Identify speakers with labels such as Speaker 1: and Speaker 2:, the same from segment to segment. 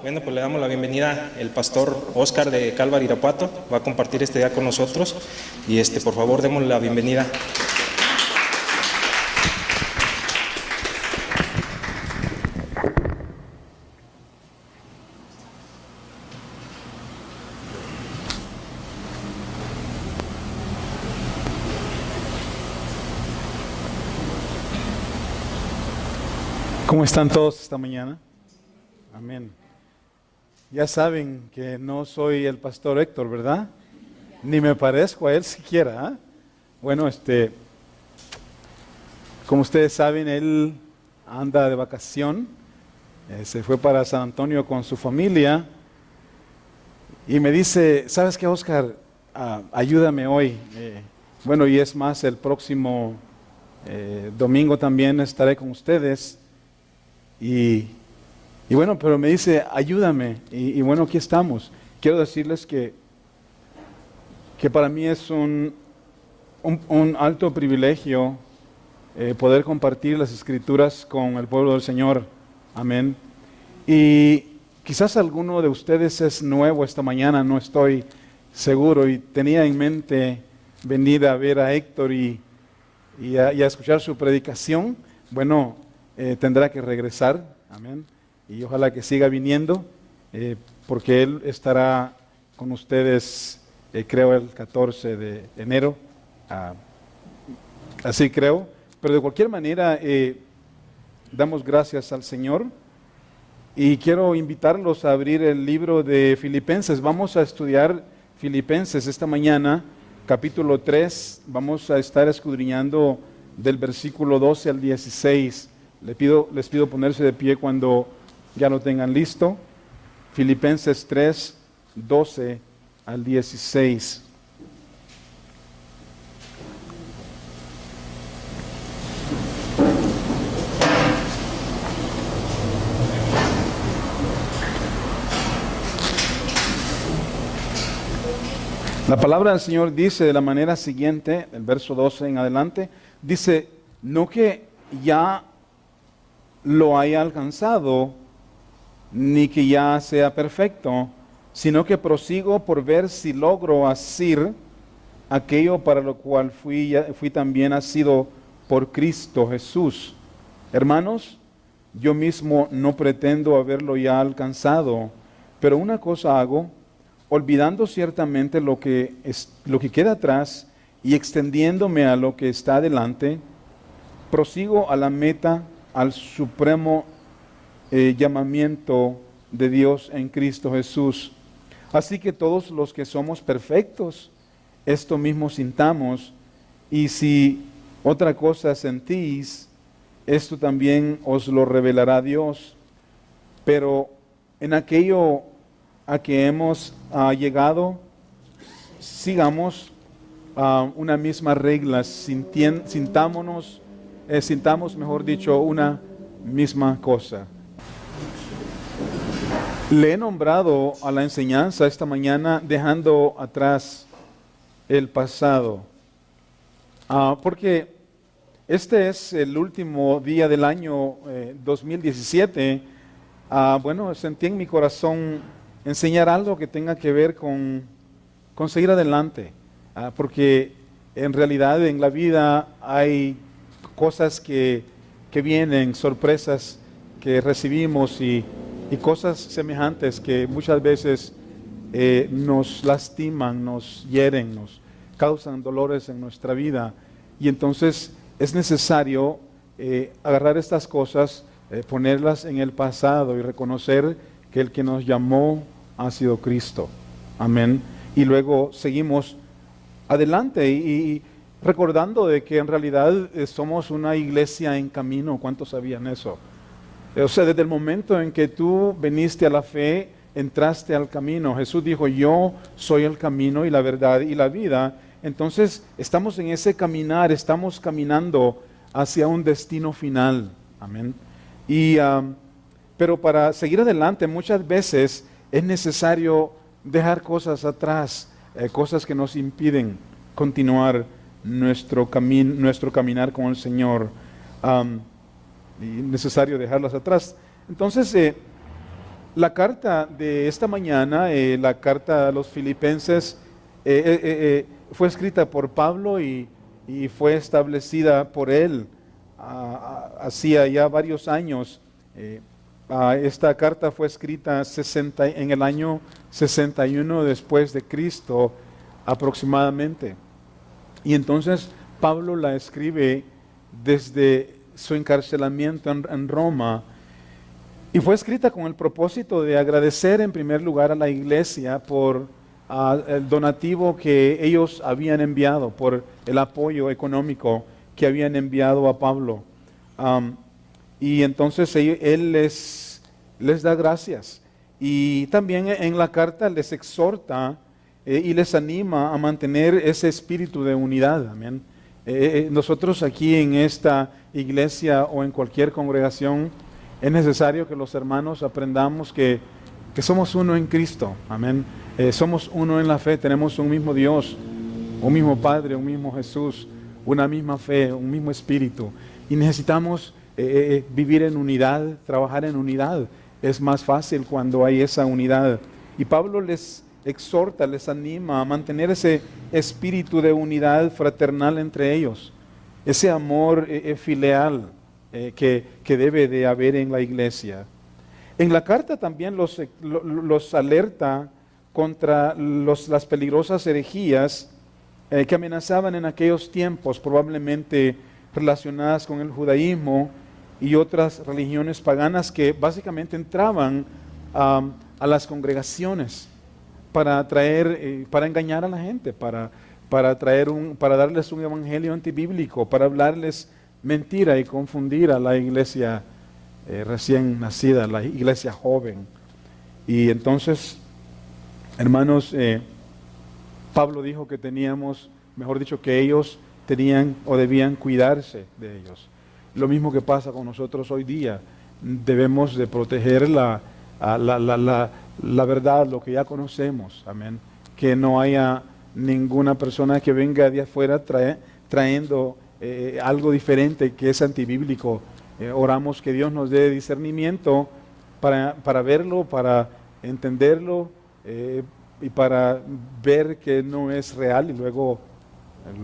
Speaker 1: Bueno, pues le damos la bienvenida al pastor Oscar de Calvary, Irapuato. Va a compartir este día con nosotros. Y por favor, démosle la bienvenida.
Speaker 2: ¿Cómo están todos esta mañana? Amén. Ya saben que no soy el pastor Héctor, ¿verdad? Ni me parezco a él siquiera. Bueno, como ustedes saben, él anda de vacación. Se fue para San Antonio con su familia. Y me dice, ¿sabes qué, Oscar? Ayúdame hoy. Bueno, y es más, el próximo domingo también estaré con ustedes. Y bueno, pero me dice, ayúdame. Y bueno, aquí estamos. Quiero decirles que para mí es un alto privilegio poder compartir las Escrituras con el pueblo del Señor. Amén. Y quizás alguno de ustedes es nuevo esta mañana, no estoy seguro. Y tenía en mente venir a ver a Héctor y a escuchar su predicación. Bueno, tendrá que regresar. Amén. Y ojalá que siga viniendo, porque él estará con ustedes, creo, el 14 de enero. Así creo. Pero de cualquier manera, damos gracias al Señor. Y quiero invitarlos a abrir el libro de Filipenses. Vamos a estudiar Filipenses esta mañana, capítulo 3. Vamos a estar escudriñando del versículo 12 al 16. Les pido ponerse de pie cuando ya lo tengan listo. Filipenses 3, 12 al 16. La palabra del Señor dice de la manera siguiente, el verso 12 en adelante, dice, no que ya lo haya alcanzado, ni que ya sea perfecto, sino que prosigo por ver si logro asir aquello para lo cual fui también asido por Cristo Jesús. Hermanos, yo mismo no pretendo haberlo ya alcanzado, pero una cosa hago, olvidando ciertamente lo que queda atrás y extendiéndome a lo que está adelante, prosigo a la meta, al supremo llamamiento de Dios en Cristo Jesús. Así que todos los que somos perfectos, esto mismo sintamos, y si otra cosa sentís, esto también os lo revelará Dios. Pero en aquello a que hemos llegado, sigamos una misma regla, sintamos, mejor dicho, una misma cosa. Le he nombrado a la enseñanza esta mañana dejando atrás el pasado, porque este es el último día del año 2017. Bueno, sentí en mi corazón enseñar algo que tenga que ver con seguir adelante, porque en realidad en la vida hay cosas que vienen, sorpresas que recibimos y cosas semejantes que muchas veces nos lastiman, nos hieren, nos causan dolores en nuestra vida. Y entonces es necesario agarrar estas cosas, ponerlas en el pasado y reconocer que el que nos llamó ha sido Cristo. Amén. Y luego seguimos adelante y recordando de que en realidad somos una iglesia en camino. ¿Cuántos sabían eso? O sea, desde el momento en que tú viniste a la fe, entraste al camino. Jesús dijo, yo soy el camino y la verdad y la vida. Entonces, estamos en ese caminar, estamos caminando hacia un destino final. Amén. Pero para seguir adelante, muchas veces es necesario dejar cosas atrás, cosas que nos impiden continuar nuestro caminar con el Señor. Y necesario dejarlas atrás. Entonces, La carta de esta mañana, la carta a los filipenses, fue escrita por Pablo y fue establecida por él hacía ya varios años. Esta carta fue escrita en el año 61 después de Cristo aproximadamente. Y entonces Pablo la escribe desde su encarcelamiento en Roma, y fue escrita con el propósito de agradecer en primer lugar a la iglesia por el donativo que ellos habían enviado, por el apoyo económico que habían enviado a Pablo. Y entonces él les da gracias. Y también en la carta les exhorta y les anima a mantener ese espíritu de unidad. Amén. Nosotros aquí en esta iglesia o en cualquier congregación es necesario que los hermanos aprendamos que somos uno en Cristo. Amén. Somos uno en la fe, tenemos un mismo Dios, un mismo Padre, un mismo Jesús, una misma fe, un mismo espíritu. Y necesitamos vivir en unidad, trabajar en unidad. Es más fácil cuando hay esa unidad. Y Pablo les exhorta, les anima a mantener ese espíritu de unidad fraternal entre ellos, ese amor filial que debe de haber en la iglesia. En la carta también los alerta contra las peligrosas herejías que amenazaban en aquellos tiempos, probablemente relacionadas con el judaísmo y otras religiones paganas que básicamente entraban a las congregaciones para engañar a la gente, para darles un evangelio antibíblico, para hablarles mentira y confundir a la iglesia recién nacida, la iglesia joven. Y entonces, hermanos, Pablo dijo que que ellos tenían o debían cuidarse de ellos. Lo mismo que pasa con nosotros hoy día. Debemos de proteger la verdad, lo que ya conocemos. Amén. Que no haya ninguna persona que venga de afuera trayendo algo diferente que es antibíblico. Oramos que Dios nos dé discernimiento para verlo, para entenderlo y para ver que no es real y luego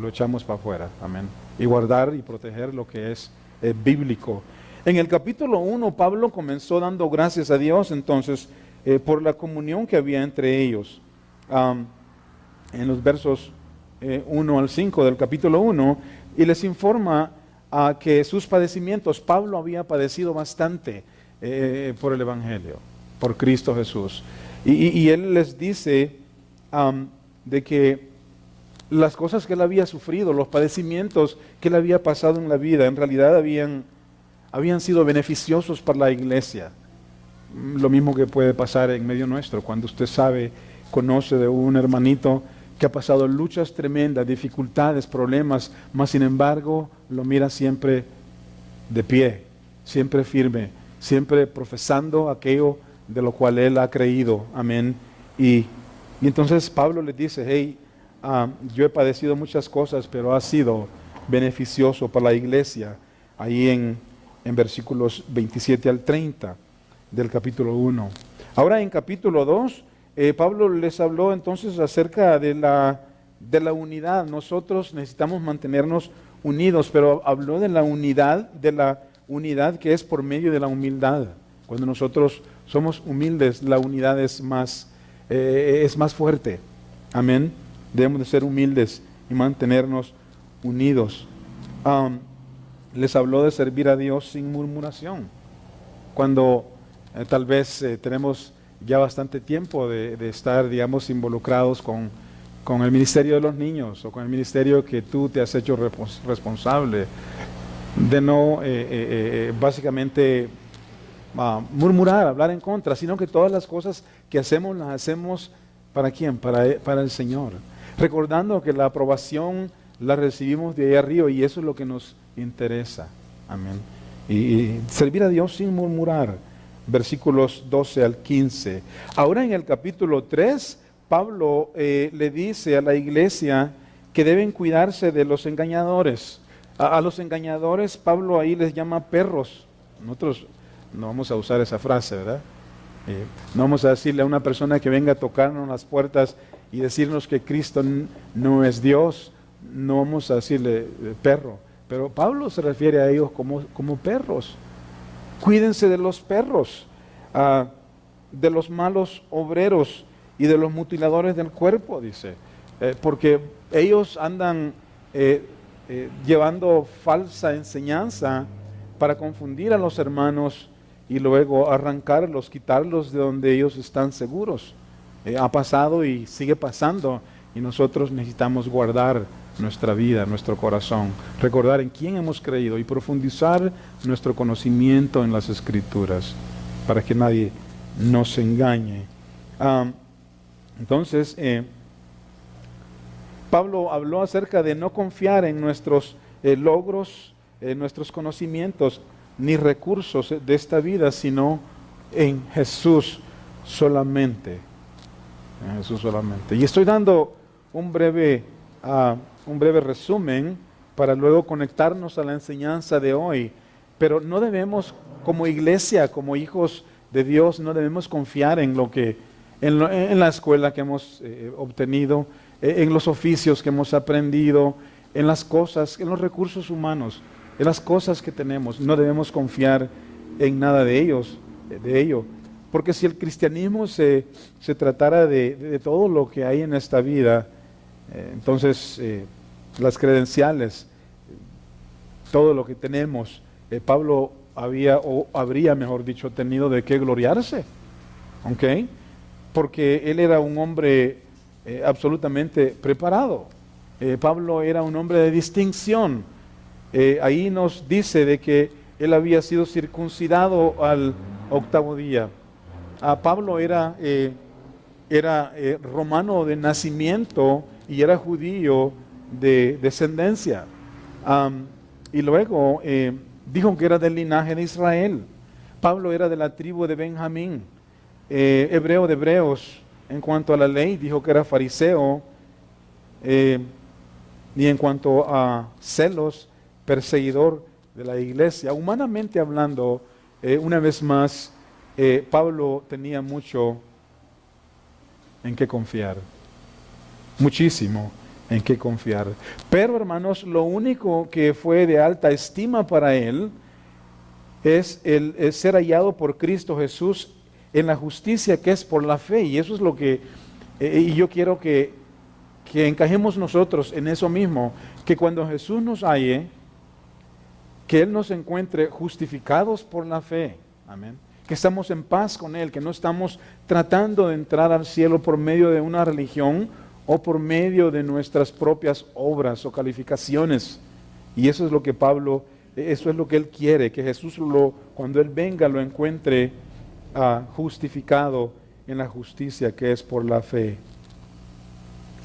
Speaker 2: lo echamos para afuera. Amén. Y guardar y proteger lo que es bíblico. En el capítulo 1, Pablo comenzó dando gracias a Dios entonces por la comunión que había entre ellos. En los versos 1 al 5 del capítulo 1, y les informa que sus padecimientos, Pablo había padecido bastante por el Evangelio, por Cristo Jesús. Y él les dice de que las cosas que él había sufrido, los padecimientos que él había pasado en la vida, en realidad habían sido beneficiosos para la iglesia. Lo mismo que puede pasar en medio nuestro, cuando usted conoce de un hermanito que ha pasado luchas tremendas, dificultades, problemas, mas sin embargo lo mira siempre de pie, siempre firme, siempre profesando aquello de lo cual él ha creído. Amén. Y entonces Pablo le dice, hey, yo he padecido muchas cosas, pero ha sido beneficioso para la iglesia. Ahí en versículos 27 al 30 del capítulo 1. Ahora en capítulo 2, Pablo les habló entonces acerca de la unidad. Nosotros necesitamos mantenernos unidos, pero habló de la unidad que es por medio de la humildad. Cuando nosotros somos humildes, la unidad es más fuerte. Amén. Debemos de ser humildes y mantenernos unidos. Les habló de servir a Dios sin murmuración. Cuando tal vez tenemos ya bastante tiempo de estar, digamos, involucrados con el ministerio de los niños o con el ministerio que tú te has hecho responsable, de no básicamente murmurar, hablar en contra, sino que todas las cosas que hacemos las hacemos ¿para quién? Para el Señor. Recordando que la aprobación la recibimos de ahí arriba y eso es lo que nos interesa. Amén. Y servir a Dios sin murmurar. Versículos 12 al 15. Ahora en el capítulo 3, Pablo le dice a la iglesia que deben cuidarse de los engañadores. A los engañadores Pablo ahí les llama perros. Nosotros no vamos a usar esa frase, ¿verdad? No vamos a decirle a una persona que venga a tocarnos las puertas y decirnos que Cristo no es Dios, no vamos a decirle perro. Pero Pablo se refiere a ellos como perros. Cuídense de los perros, de los malos obreros y de los mutiladores del cuerpo, dice. Porque ellos andan llevando falsa enseñanza para confundir a los hermanos y luego arrancarlos, quitarlos de donde ellos están seguros. Ha pasado y sigue pasando, y nosotros necesitamos guardar nuestra vida, nuestro corazón, recordar en quién hemos creído y profundizar nuestro conocimiento en las Escrituras para que nadie nos engañe. Entonces, Pablo habló acerca de no confiar en nuestros logros, nuestros conocimientos, ni recursos de esta vida, sino en Jesús solamente. En Jesús solamente. Y estoy dando un breve resumen para luego conectarnos a la enseñanza de hoy. Pero no debemos, como iglesia, como hijos de Dios, no debemos confiar en en la escuela que hemos obtenido, en los oficios que hemos aprendido, en las cosas, en los recursos humanos, en las cosas que tenemos. No debemos confiar en nada de ello. Porque si el cristianismo se tratara de todo lo que hay en esta vida, entonces las credenciales, todo lo que tenemos, Pablo habría, mejor dicho, tenido de qué gloriarse. ¿Ok? Porque él era un hombre absolutamente preparado. Pablo era un hombre de distinción. Ahí nos dice de que él había sido circuncidado al 8º día. Pablo era romano de nacimiento y era judío de descendencia. Y luego dijo que era del linaje de Israel. Pablo era de la tribu de Benjamín, hebreo de hebreos. En cuanto a la ley, dijo que era fariseo. Y en cuanto a celos, perseguidor de la iglesia. Humanamente hablando, una vez más, Pablo tenía mucho en qué confiar, muchísimo en qué confiar. Pero hermanos, lo único que fue de alta estima para él es el ser hallado por Cristo Jesús en la justicia que es por la fe. Y eso es lo que, y yo quiero que encajemos nosotros en eso mismo, que cuando Jesús nos halle, que Él nos encuentre justificados por la fe. Amén. Que estamos en paz con Él, que no estamos tratando de entrar al cielo por medio de una religión o por medio de nuestras propias obras o calificaciones. Y eso es lo que Pablo, eso es lo que él quiere, que Jesús cuando Él venga lo encuentre justificado en la justicia que es por la fe.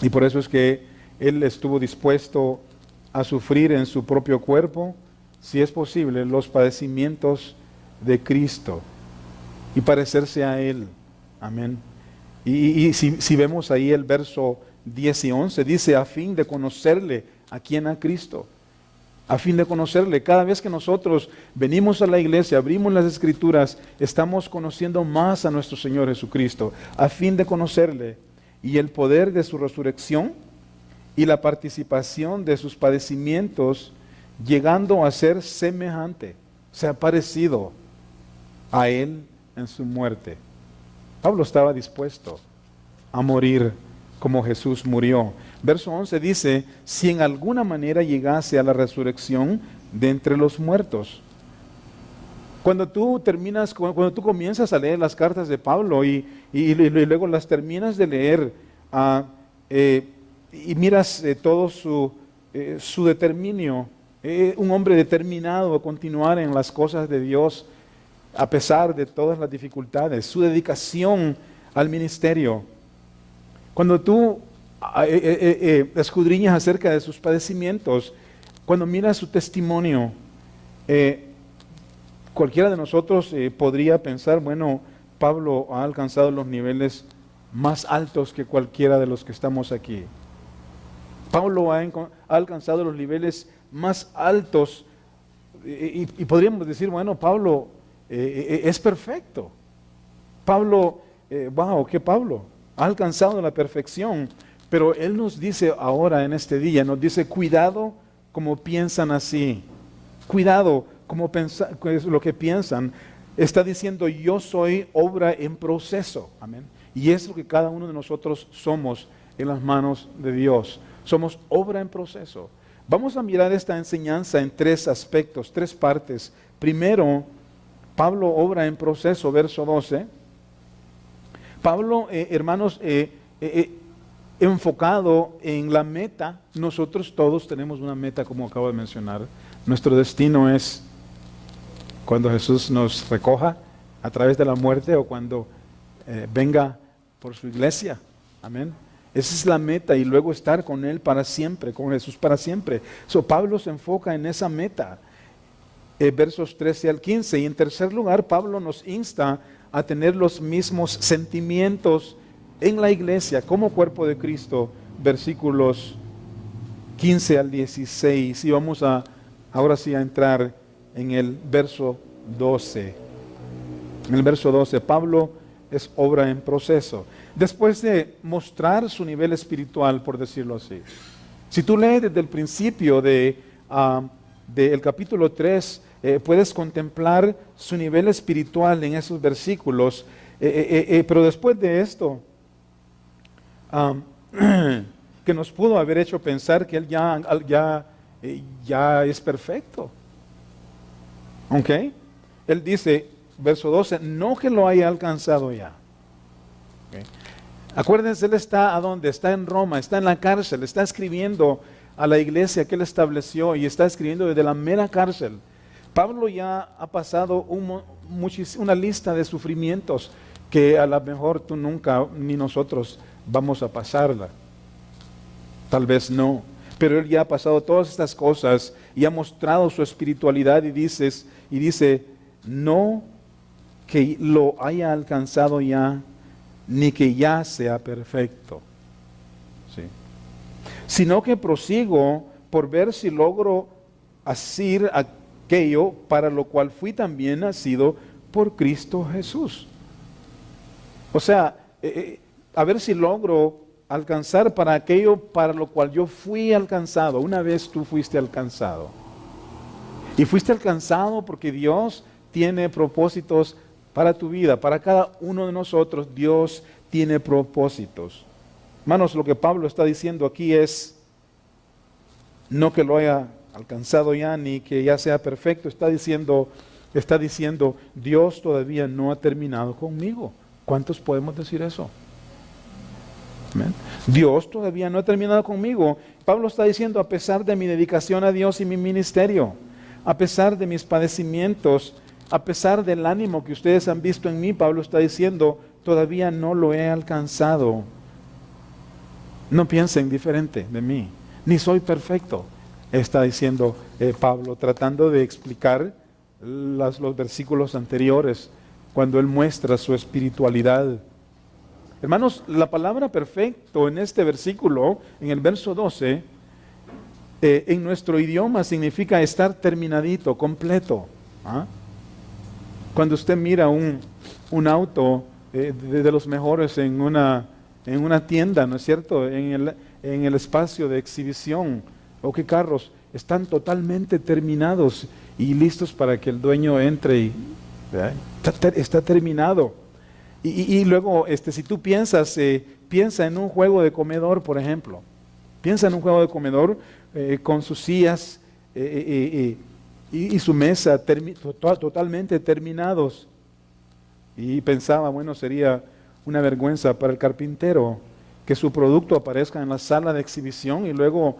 Speaker 2: Y por eso es que Él estuvo dispuesto a sufrir en su propio cuerpo, si es posible, los padecimientos de Cristo y parecerse a Él. Amén. Y si vemos ahí el verso 10 y 11, dice, a fin de conocerle, ¿a quién? A Cristo. A fin de conocerle. Cada vez que nosotros venimos a la iglesia, abrimos las Escrituras, estamos conociendo más a nuestro Señor Jesucristo, a fin de conocerle y el poder de su resurrección y la participación de sus padecimientos, llegando a ser semejante, sea parecido a Él en su muerte. Pablo estaba dispuesto a morir como Jesús murió. Verso 11 dice, si en alguna manera llegase a la resurrección de entre los muertos. Cuando tú comienzas a leer las cartas de Pablo y luego las terminas de leer y miras todo su determinio, un hombre determinado a continuar en las cosas de Dios a pesar de todas las dificultades, su dedicación al ministerio. Cuando tú escudriñas acerca de sus padecimientos, cuando miras su testimonio, cualquiera de nosotros podría pensar, bueno, Pablo ha alcanzado los niveles más altos que cualquiera de los que estamos aquí. Pablo ha alcanzado los niveles más altos y podríamos decir, bueno, Pablo es perfecto. Pablo, wow, ¿qué Pablo? Ha alcanzado la perfección, pero él nos dice ahora en este día, nos dice, cuidado como piensan así, cuidado como es lo que piensan. Está diciendo, yo soy obra en proceso, amén. Y es lo que cada uno de nosotros somos en las manos de Dios. Somos obra en proceso. Vamos a mirar esta enseñanza en tres aspectos, tres partes. Primero, Pablo obra en proceso, verso 12. Pablo, hermanos, enfocado en la meta. Nosotros todos tenemos una meta, como acabo de mencionar. Nuestro destino es cuando Jesús nos recoja a través de la muerte o cuando venga por su iglesia. Amén. Esa es la meta, y luego estar con Él para siempre, con Jesús para siempre. Pablo se enfoca en esa meta. Versos 13 al 15. Y en tercer lugar, Pablo nos insta a tener los mismos sentimientos en la iglesia como cuerpo de Cristo. Versículos 15 al 16. Y vamos ahora sí a entrar en el verso 12. En el verso 12, Pablo es obra en proceso. Después de mostrar su nivel espiritual, por decirlo así. Si tú lees desde el principio del capítulo 3, puedes contemplar su nivel espiritual en esos versículos. Pero después de esto, que nos pudo haber hecho pensar que él ya es perfecto. ¿Ok? Él dice, verso 12, no que lo haya alcanzado ya. Okay. Acuérdense, él está ¿a dónde? Está en Roma, está en la cárcel, está escribiendo a la iglesia que él estableció y está escribiendo desde la mera cárcel. Pablo ya ha pasado una lista de sufrimientos que a lo mejor tú nunca ni nosotros vamos a pasarla. Tal vez no, pero él ya ha pasado todas estas cosas y ha mostrado su espiritualidad y dice, no que lo haya alcanzado ya, ni que ya sea perfecto, ¿sí? Sino que prosigo por ver si logro hacer aquello para lo cual fui también nacido por Cristo Jesús. O sea, a ver si logro alcanzar para aquello para lo cual yo fui alcanzado. Una vez tú fuiste alcanzado. Y fuiste alcanzado porque Dios tiene propósitos para tu vida, para cada uno de nosotros. Dios tiene propósitos. Hermanos, lo que Pablo está diciendo aquí es, no que lo haya alcanzado ya, ni que ya sea perfecto. Está diciendo, Dios todavía no ha terminado conmigo. ¿Cuántos podemos decir eso? Amén. Dios todavía no ha terminado conmigo. Pablo está diciendo, a pesar de mi dedicación a Dios y mi ministerio, a pesar de mis padecimientos, a pesar del ánimo que ustedes han visto en mí, Pablo está diciendo, todavía no lo he alcanzado. No piensen diferente de mí, ni soy perfecto, está diciendo Pablo, tratando de explicar los versículos anteriores, cuando él muestra su espiritualidad. Hermanos, la palabra perfecto en este versículo, en el verso 12, en nuestro idioma significa estar terminadito, completo. ¿Ah? Cuando usted mira un auto de los mejores en una tienda, ¿no es cierto? En el espacio de exhibición, o qué carros están totalmente terminados y listos para que el dueño entre y está terminado. Y luego, si tú piensa en un juego de comedor, por ejemplo. Piensa en un juego de comedor con sus sillas y su mesa totalmente terminados. Y pensaba, bueno, sería una vergüenza para el carpintero que su producto aparezca en la sala de exhibición y luego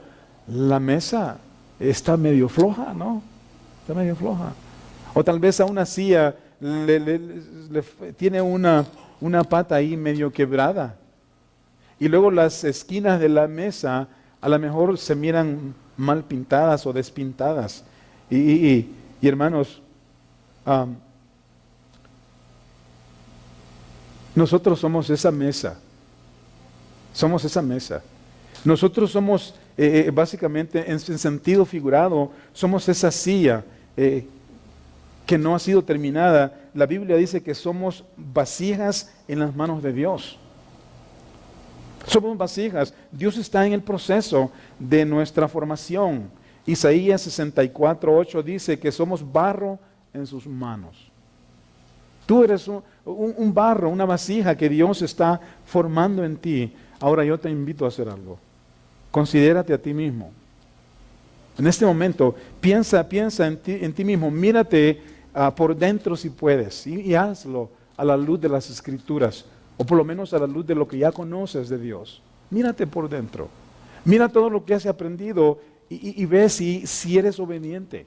Speaker 2: la mesa está medio floja, ¿no? Está medio floja. O tal vez a una silla tiene una pata ahí medio quebrada. Y luego las esquinas de la mesa a lo mejor se miran mal pintadas o despintadas. Y hermanos, nosotros somos esa mesa. Somos esa mesa. Nosotros somos, básicamente, en sentido figurado, somos esa silla que no ha sido terminada. La Biblia dice que somos vasijas en las manos de Dios. Somos vasijas. Dios está en el proceso de nuestra formación. Isaías 64:8 dice que somos barro en sus manos. Tú eres un barro, una vasija que Dios está formando en ti. Ahora yo te invito a hacer algo. Considérate a ti mismo. En este momento, piensa en ti mismo. Mírate por dentro si puedes y hazlo a la luz de las Escrituras, o por lo menos a la luz de lo que ya conoces de Dios. Mírate por dentro. Mira todo lo que has aprendido y ve si eres obediente.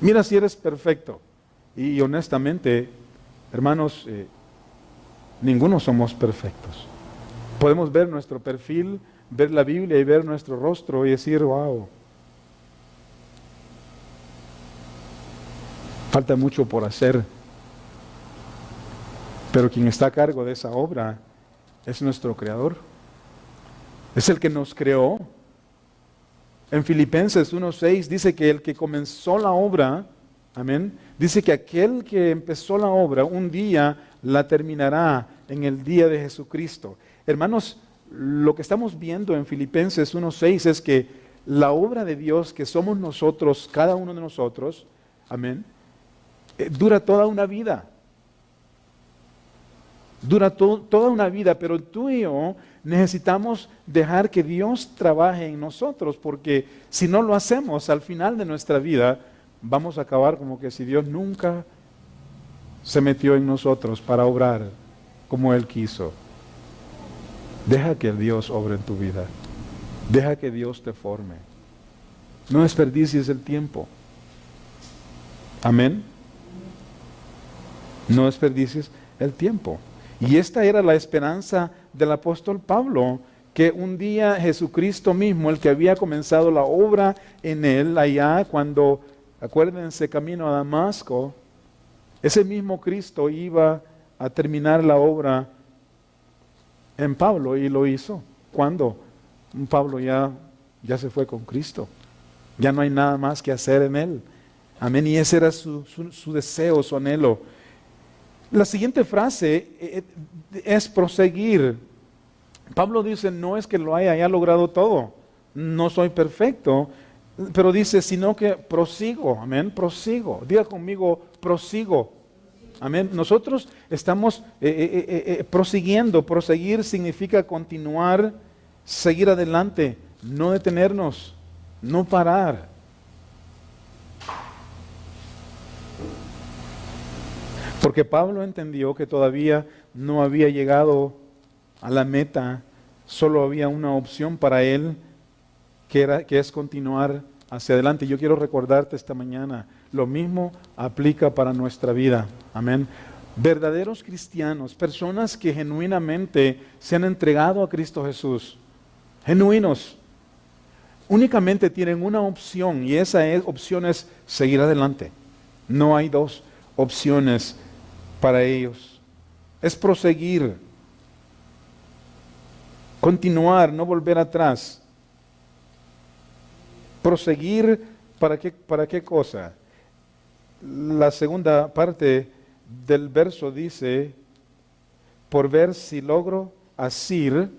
Speaker 2: Mira si eres perfecto. Y honestamente, hermanos, ninguno somos perfectos. Podemos ver nuestro perfil, ver la Biblia y ver nuestro rostro y decir, wow, falta mucho por hacer. Pero quien está a cargo de esa obra es nuestro Creador. Es el que nos creó. En Filipenses 1:6 dice que el que comenzó la obra, amén, dice que aquel que empezó la obra un día la terminará en el día de Jesucristo. Hermanos, lo que estamos viendo en Filipenses 1:6 es que la obra de Dios que somos nosotros, cada uno de nosotros, amén, dura toda una vida. Dura toda una vida, pero tú y yo necesitamos dejar que Dios trabaje en nosotros, porque si no lo hacemos al final de nuestra vida, vamos a acabar como que si Dios nunca se metió en nosotros para obrar como Él quiso. Deja que Dios obre en tu vida. Deja que Dios te forme. No desperdicies el tiempo. Amén. No desperdicies el tiempo. Y esta era la esperanza del apóstol Pablo, que un día Jesucristo mismo, el que había comenzado la obra en él, allá cuando, acuérdense, camino a Damasco, ese mismo Cristo iba a terminar la obra en Pablo y lo hizo. ¿Cuándo? Pablo ya se fue con Cristo. Ya no hay nada más que hacer en él. Amén. Y ese era su deseo, su anhelo. La siguiente frase es proseguir. Pablo dice, no es que lo haya logrado todo, no soy perfecto, pero dice, sino que prosigo, amén, prosigo. Diga conmigo, prosigo. Amén. Nosotros estamos prosiguiendo. Proseguir significa continuar, seguir adelante, no detenernos, no parar. Porque Pablo entendió que todavía no había llegado a la meta, solo había una opción para él, que es continuar hacia adelante. Yo quiero recordarte esta mañana, lo mismo aplica para nuestra vida. Amén. Verdaderos cristianos, personas que genuinamente se han entregado a Cristo Jesús, genuinos, únicamente tienen una opción, y esa opción es seguir adelante. No hay dos opciones para ellos. Es proseguir, continuar, no volver atrás. Proseguir, ¿para qué cosa? La segunda parte del verso dice, por ver si logro asir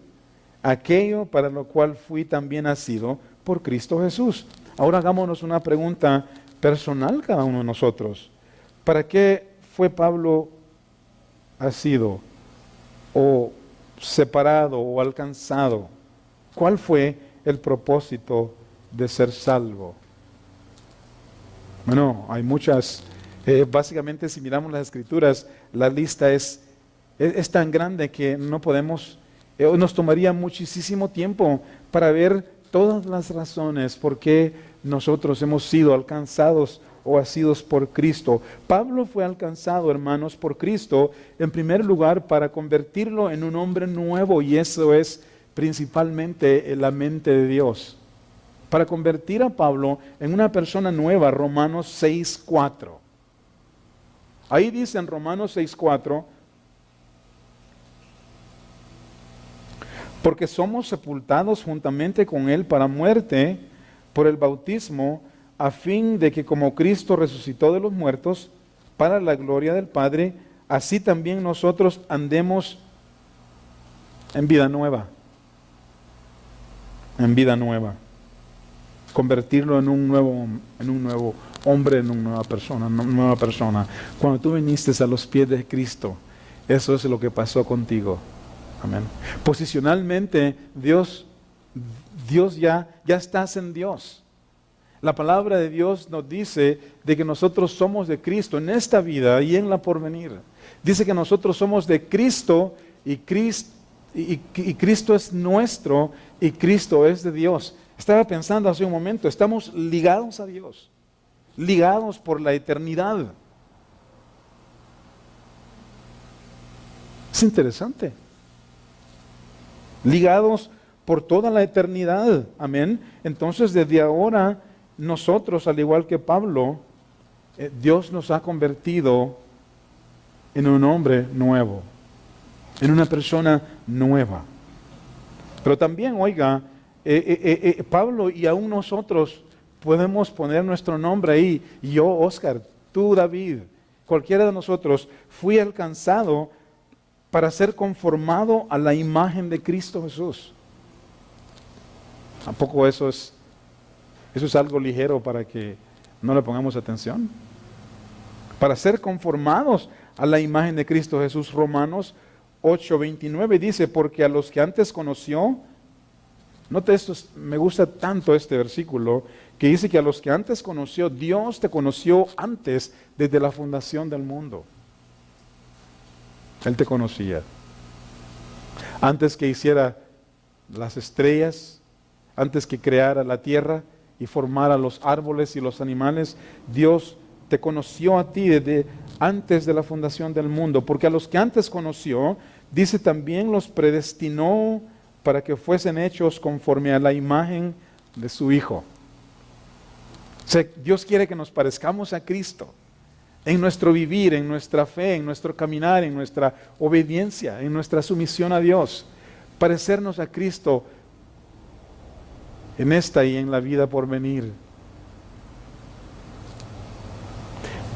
Speaker 2: aquello para lo cual fui también asido por Cristo Jesús. Ahora hagámonos una pregunta personal cada uno de nosotros. ¿Para qué fue Pablo asido o separado o alcanzado? ¿Cuál fue el propósito de ser salvo? Bueno, hay muchas. Básicamente, si miramos las Escrituras, la lista es tan grande que no podemos, nos tomaría muchísimo tiempo para ver todas las razones por qué nosotros hemos sido alcanzados o asidos por Cristo. Pablo fue alcanzado, hermanos, por Cristo, en primer lugar, para convertirlo en un hombre nuevo, y eso es principalmente la mente de Dios. Para convertir a Pablo en una persona nueva, Romanos 6:4. Ahí dice en Romanos 6:4, porque somos sepultados juntamente con Él para muerte por el bautismo, a fin de que como Cristo resucitó de los muertos para la gloria del Padre, así también nosotros andemos en vida nueva. En vida nueva. Convertirlo en un nuevo hombre, en una nueva persona. Cuando tú viniste a los pies de Cristo, eso es lo que pasó contigo. Amén. Posicionalmente, Dios ya estás en Dios. La palabra de Dios nos dice de que nosotros somos de Cristo en esta vida y en la porvenir. Dice que nosotros somos de Cristo y Cristo es nuestro y Cristo es de Dios. Estaba pensando hace un momento, estamos ligados a Dios, ligados por la eternidad. Es interesante. Ligados por toda la eternidad. Amén. Entonces, desde ahora, nosotros, al igual que Pablo, Dios nos ha convertido en un hombre nuevo, en una persona nueva. Pero también, oiga, Pablo y aún nosotros podemos poner nuestro nombre ahí. Yo, Oscar, tú, David, cualquiera de nosotros, fui alcanzado para ser conformado a la imagen de Cristo Jesús. ¿A poco eso es algo ligero para que no le pongamos atención? Para ser conformados a la imagen de Cristo Jesús. Romanos 8:29 dice, porque a los que antes conoció, note esto, me gusta tanto este versículo, que dice que a los que antes conoció, Dios te conoció antes, desde la fundación del mundo. Él te conocía. Antes que hiciera las estrellas, antes que creara la tierra y formara los árboles y los animales, Dios te conoció a ti desde antes de la fundación del mundo. Porque a los que antes conoció, dice también los predestinó para que fuesen hechos conforme a la imagen de su Hijo. O sea, Dios quiere que nos parezcamos a Cristo en nuestro vivir, en nuestra fe, en nuestro caminar, en nuestra obediencia, en nuestra sumisión a Dios. Parecernos a Cristo en esta y en la vida por venir.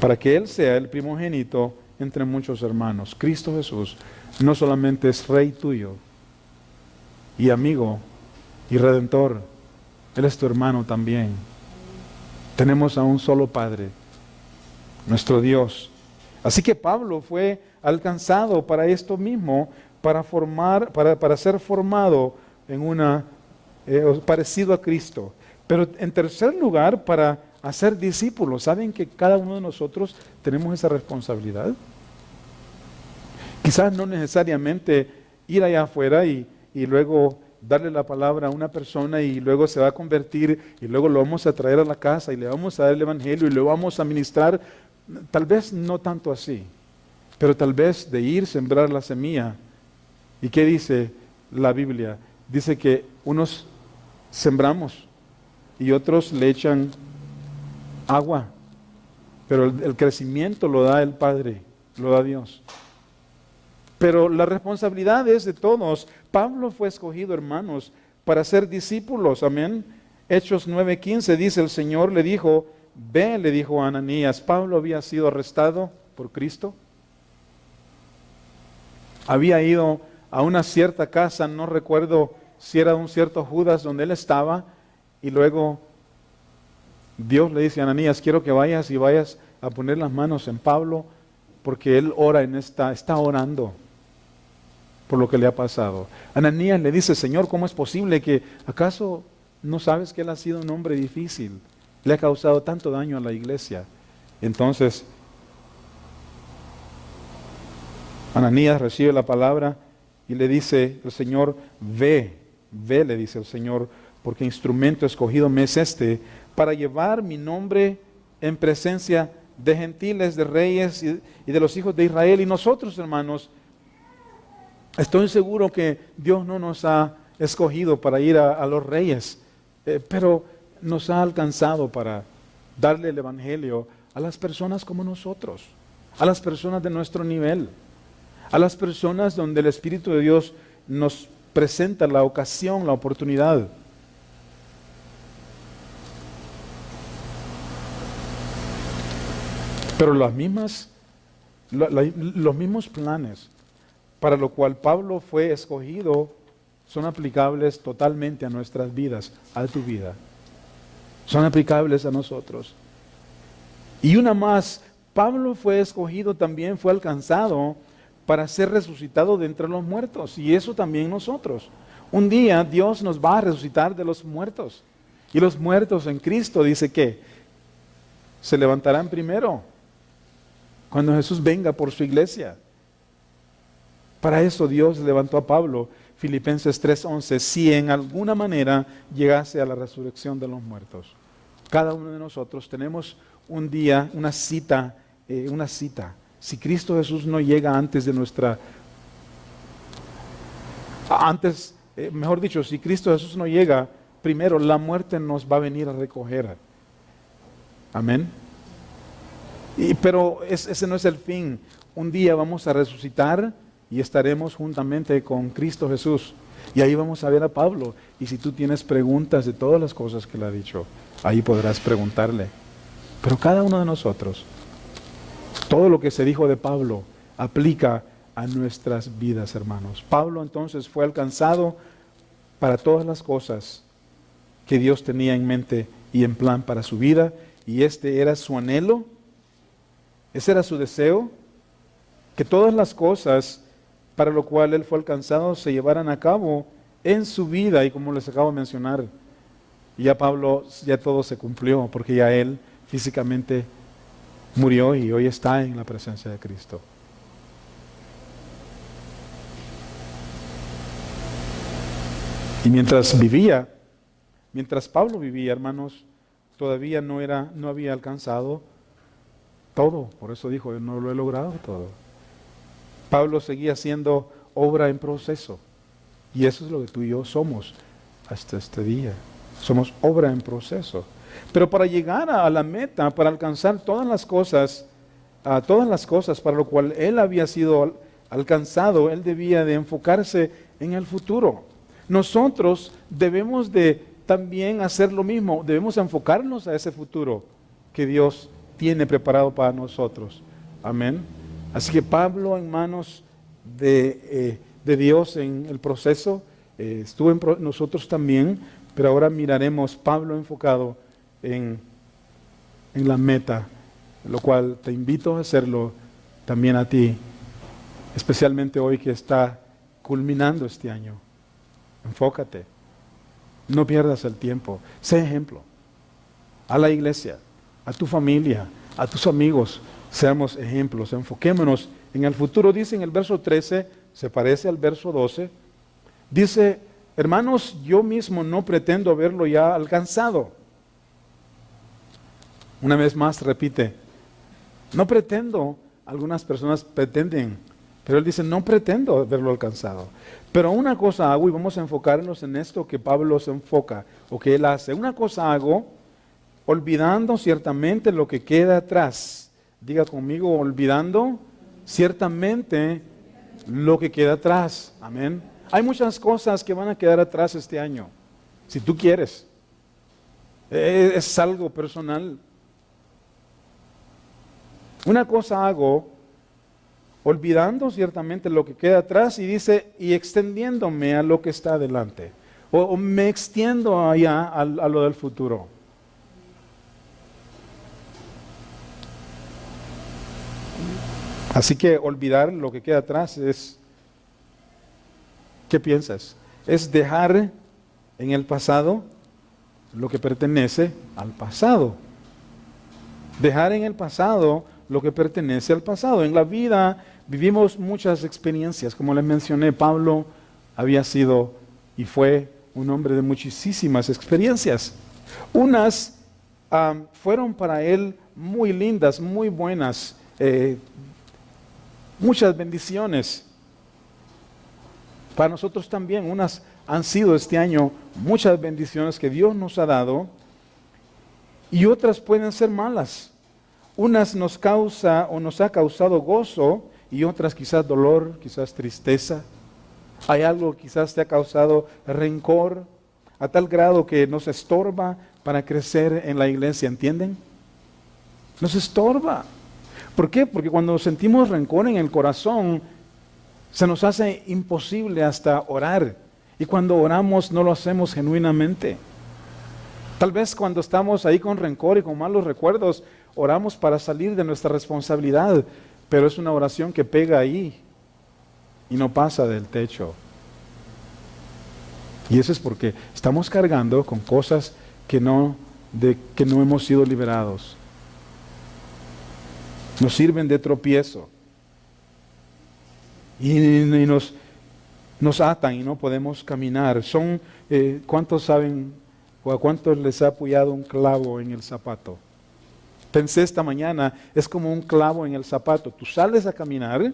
Speaker 2: Para que Él sea el primogénito entre muchos hermanos. Cristo Jesús no solamente es Rey tuyo y amigo y Redentor, Él es tu hermano también. Tenemos a un solo Padre, nuestro Dios. Así que Pablo fue alcanzado para esto mismo, para ser formado en parecido a Cristo. Pero en tercer lugar, para hacer discípulos. ¿Saben que cada uno de nosotros tenemos esa responsabilidad? Quizás no necesariamente ir allá afuera y luego darle la palabra a una persona y luego se va a convertir y luego lo vamos a traer a la casa y le vamos a dar el evangelio y lo vamos a ministrar. Tal vez no tanto así, pero tal vez de ir, sembrar la semilla. ¿Y qué dice la Biblia? Dice que unos sembramos y otros le echan agua, pero el crecimiento lo da el Padre, lo da Dios. Pero la responsabilidad es de todos. Pablo fue escogido, hermanos, para ser discípulos, amén. Hechos 9:15 dice, el Señor le dijo, ve, le dijo a Ananías. Pablo había sido arrestado por Cristo. Había ido a una cierta casa, no recuerdo si era un cierto Judas donde él estaba, y luego Dios le dice a Ananías, quiero que vayas a poner las manos en Pablo, porque él está orando por lo que le ha pasado. Ananías le dice, Señor, ¿cómo es posible que acaso no sabes que él ha sido un hombre difícil? Le ha causado tanto daño a la iglesia. Entonces, Ananías recibe la palabra y le dice el Señor, ve, le dice el Señor, porque instrumento escogido me es este, para llevar mi nombre en presencia de gentiles, de reyes y de los hijos de Israel. Y nosotros, hermanos, estoy seguro que Dios no nos ha escogido para ir a los reyes, pero nos ha alcanzado para darle el evangelio a las personas como nosotros, a las personas de nuestro nivel, a las personas donde el Espíritu de Dios nos presenta la ocasión, la oportunidad. Pero los mismos planes para lo cual Pablo fue escogido son aplicables totalmente a nuestras vidas, a tu vida. Son aplicables a nosotros. Y una más, Pablo fue escogido, también fue alcanzado para ser resucitado de entre los muertos. Y eso también nosotros. Un día Dios nos va a resucitar de los muertos. Y los muertos en Cristo, dice que se levantarán primero cuando Jesús venga por su iglesia. Para eso Dios levantó a Pablo, Filipenses 3:11, si en alguna manera llegase a la resurrección de los muertos. Cada uno de nosotros tenemos un día, una cita. Si Cristo Jesús no llega antes de si Cristo Jesús no llega primero, la muerte nos va a venir a recoger. Amén. Pero ese no es el fin. Un día vamos a resucitar y estaremos juntamente con Cristo Jesús. Y ahí vamos a ver a Pablo. Y si tú tienes preguntas de todas las cosas que le ha dicho, ahí podrás preguntarle. Pero cada uno de nosotros, todo lo que se dijo de Pablo aplica a nuestras vidas, hermanos. Pablo entonces fue alcanzado para todas las cosas que Dios tenía en mente y en plan para su vida. Y este era su anhelo, ese era su deseo, que todas las cosas para lo cual él fue alcanzado se llevaran a cabo en su vida. Y como les acabo de mencionar, ya Pablo, ya todo se cumplió, porque ya él físicamente murió y hoy está en la presencia de Cristo. Y mientras Pablo vivía, hermanos, todavía no había alcanzado todo. Por eso dijo, yo no lo he logrado todo. Pablo seguía siendo obra en proceso. Y eso es lo que tú y yo somos hasta este día. Somos obra en proceso. Pero para llegar a la meta, para alcanzar todas las cosas para lo cual él había sido alcanzado, él debía de enfocarse en el futuro. Nosotros debemos de también hacer lo mismo. Debemos enfocarnos a ese futuro que Dios tiene preparado para nosotros. Amén. Así que Pablo, en manos de Dios en el proceso, estuvo en nosotros también, pero ahora miraremos Pablo enfocado en la meta, lo cual te invito a hacerlo también a ti, especialmente hoy que está culminando este año. Enfócate, no pierdas el tiempo, sé ejemplo a la iglesia, a tu familia, a tus amigos. Seamos ejemplos, enfoquémonos en el futuro. Dice en el verso 13, se parece al verso 12, dice, hermanos, yo mismo no pretendo haberlo ya alcanzado. Una vez más repite, no pretendo, algunas personas pretenden, pero él dice, no pretendo haberlo alcanzado. Pero una cosa hago, y vamos a enfocarnos en esto que Pablo se enfoca, o que él hace. Una cosa hago, olvidando ciertamente lo que queda atrás. Diga conmigo, olvidando ciertamente lo que queda atrás. Amén. Hay muchas cosas que van a quedar atrás este año, si tú quieres. Es algo personal. Una cosa hago, olvidando ciertamente lo que queda atrás, y dice, y extendiéndome a lo que está adelante. O me extiendo allá a lo del futuro. Así que olvidar lo que queda atrás es, ¿qué piensas? Es dejar en el pasado lo que pertenece al pasado. Dejar en el pasado lo que pertenece al pasado. En la vida vivimos muchas experiencias. Como les mencioné, Pablo había sido y fue un hombre de muchísimas experiencias. Unas fueron para él muy lindas, muy buenas, muchas bendiciones. Para nosotros también, unas han sido este año muchas bendiciones que Dios nos ha dado, y otras pueden ser malas. Unas nos ha causado gozo, y otras quizás dolor, quizás tristeza. Hay algo que quizás te ha causado rencor, a tal grado que nos estorba para crecer en la iglesia, ¿entienden? Nos estorba. ¿Por qué? Porque cuando sentimos rencor en el corazón, se nos hace imposible hasta orar. Y cuando oramos no lo hacemos genuinamente. Tal vez cuando estamos ahí con rencor y con malos recuerdos, oramos para salir de nuestra responsabilidad, pero es una oración que pega ahí y no pasa del techo. Y eso es porque estamos cargando con cosas que no hemos sido liberados. Nos sirven de tropiezo. Y nos atan y no podemos caminar. ¿Cuántos saben o a cuántos les ha apoyado un clavo en el zapato? Pensé esta mañana, es como un clavo en el zapato. Tú sales a caminar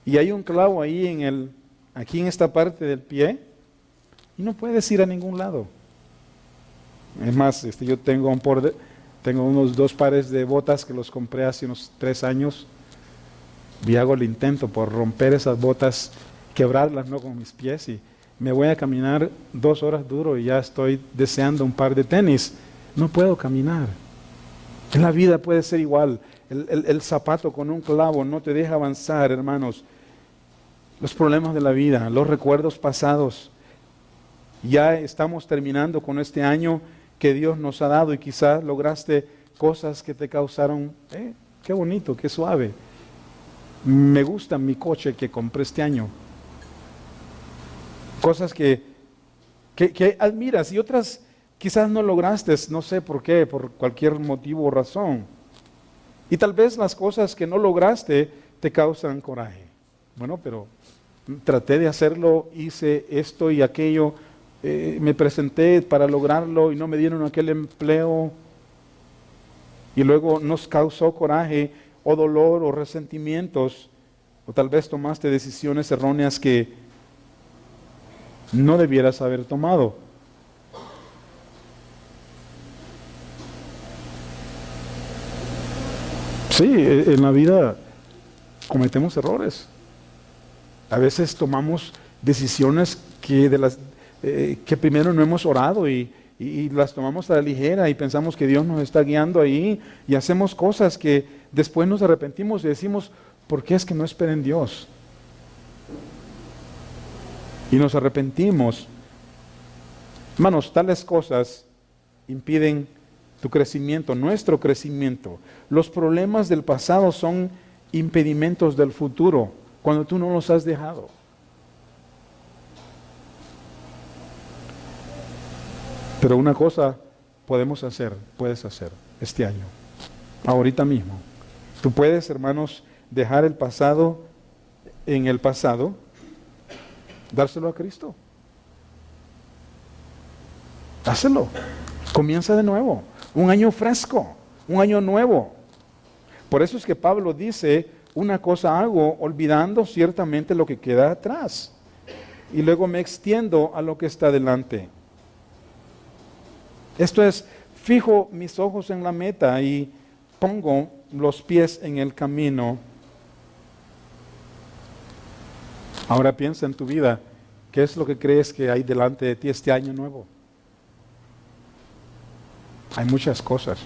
Speaker 2: y hay un clavo ahí aquí en esta parte del pie y no puedes ir a ningún lado. Es más, yo tengo unos 2 pares de botas que los compré hace unos 3 años y hago el intento por romper esas botas, quebrarlas con mis pies, y me voy a caminar 2 horas duro y ya estoy deseando un par de tenis. No puedo caminar. En la vida puede ser igual. El zapato con un clavo no te deja avanzar, hermanos. Los problemas de la vida, los recuerdos pasados. Ya estamos terminando con este año que Dios nos ha dado y quizás lograste cosas que te causaron, qué bonito, qué suave. Me gusta mi coche que compré este año. Cosas que admiras y otras quizás no lograste, no sé por qué, por cualquier motivo o razón. Y tal vez las cosas que no lograste te causan coraje. Bueno, pero traté de hacerlo, hice esto y aquello, me presenté para lograrlo y no me dieron aquel empleo. Y luego nos causó coraje o dolor o resentimientos, o tal vez tomaste decisiones erróneas que no debieras haber tomado. Sí, en la vida cometemos errores. A veces tomamos decisiones que primero no hemos orado y las tomamos a la ligera y pensamos que Dios nos está guiando ahí y hacemos cosas que después nos arrepentimos y decimos, ¿por qué es que no esperé en Dios? Y nos arrepentimos. Hermanos, tales cosas impiden tu crecimiento, nuestro crecimiento. Los problemas del pasado son impedimentos del futuro, cuando tú no los has dejado. Pero una cosa puedes hacer este año, ahorita mismo. Tú puedes, hermanos, dejar el pasado en el pasado, dárselo a Cristo. Dáselo. Comienza de nuevo. Un año fresco, un año nuevo. Por eso es que Pablo dice, una cosa hago, olvidando ciertamente lo que queda atrás. Y luego me extiendo a lo que está delante. Esto es, fijo mis ojos en la meta y pongo los pies en el camino. Ahora piensa en tu vida, ¿qué es lo que crees que hay delante de ti este año nuevo? Hay muchas cosas.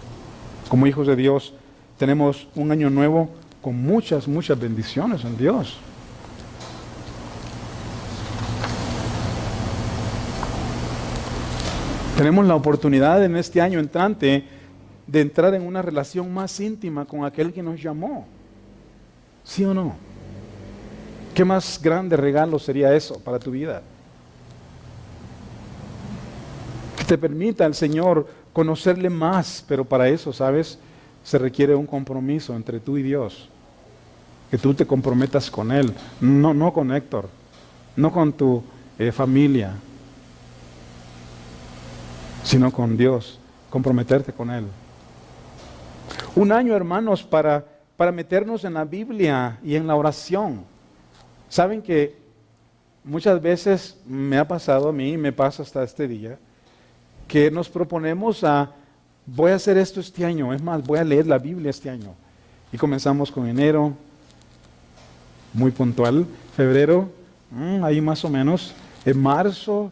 Speaker 2: Como hijos de Dios, tenemos un año nuevo con muchas bendiciones en Dios. Tenemos la oportunidad en este año entrante de entrar en una relación más íntima con aquel que nos llamó. ¿Sí o no? ¿Qué más grande regalo sería eso para tu vida? Que te permita el Señor conocerle más, pero para eso, ¿sabes? Se requiere un compromiso entre tú y Dios. Que tú te comprometas con Él, no con Héctor, no con tu familia, sino con Dios, comprometerte con Él. Un año, hermanos, para meternos en la Biblia y en la oración. Saben que muchas veces me ha pasado a mí, me pasa hasta este día, que nos proponemos voy a hacer esto este año, es más, voy a leer la Biblia este año. Y comenzamos con enero, muy puntual, febrero, ahí más o menos, en marzo,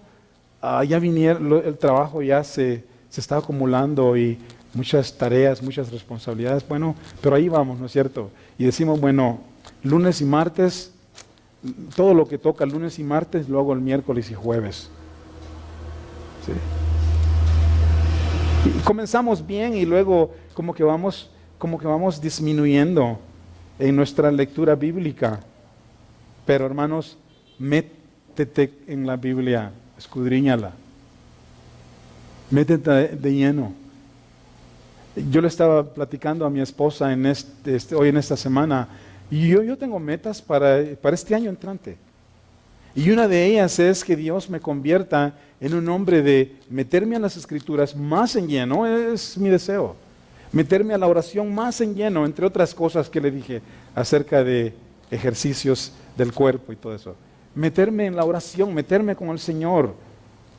Speaker 2: ya vinieron, el trabajo ya se está acumulando y muchas tareas, muchas responsabilidades, bueno, pero ahí vamos, ¿no es cierto? Y decimos, bueno, lunes y martes, todo lo que toca lunes y martes lo hago el miércoles y jueves. ¿Sí? Y comenzamos bien y luego como que vamos disminuyendo en nuestra lectura bíblica. Pero hermanos, métete en la Biblia, escudriñala. Métete de lleno. Yo le estaba platicando a mi esposa hoy en esta semana, y yo tengo metas para este año entrante. Y una de ellas es que Dios me convierta en un hombre de meterme a las Escrituras más en lleno, es mi deseo. Meterme a la oración más en lleno, entre otras cosas que le dije acerca de ejercicios del cuerpo y todo eso. Meterme en la oración, meterme con el Señor.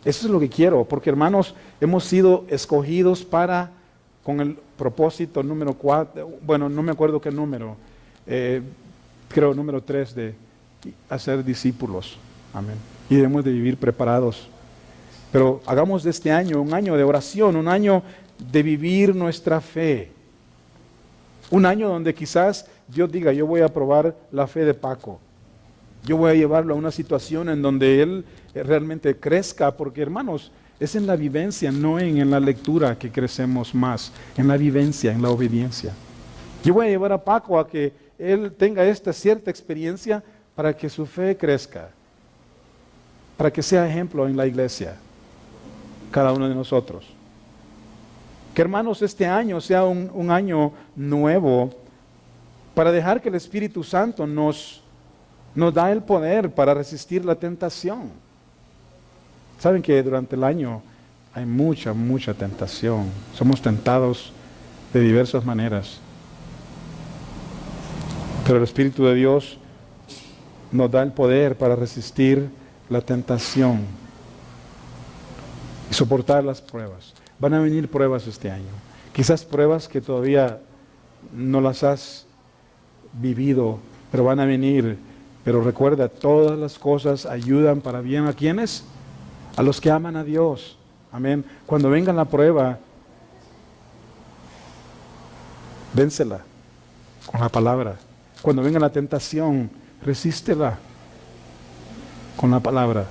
Speaker 2: Eso es lo que quiero, porque hermanos, hemos sido escogidos con el propósito número 4, bueno, no me acuerdo qué número, creo número 3, de hacer discípulos. Amén. Y debemos de vivir preparados. Pero hagamos de este año un año de oración, un año de vivir nuestra fe. Un año donde quizás Dios diga, yo voy a probar la fe de Paco. Yo voy a llevarlo a una situación en donde él realmente crezca, porque hermanos, es en la vivencia, no en la lectura que crecemos más, en la vivencia, en la obediencia. Yo voy a llevar a Paco a que él tenga esta cierta experiencia para que su fe crezca, para que sea ejemplo en la iglesia, cada uno de nosotros. Que hermanos, este año sea un año nuevo para dejar que el Espíritu Santo nos da el poder para resistir la tentación. Saben que durante el año hay mucha tentación. Somos tentados de diversas maneras. Pero el Espíritu de Dios nos da el poder para resistir la tentación y soportar las pruebas. Van a venir pruebas este año. Quizás pruebas que todavía no las has vivido, pero van a venir. Pero recuerda, todas las cosas ayudan para bien. ¿A quiénes? A los que aman a Dios. Amén. Cuando venga la prueba, vénsela con la palabra. Cuando venga la tentación, resístela con la palabra.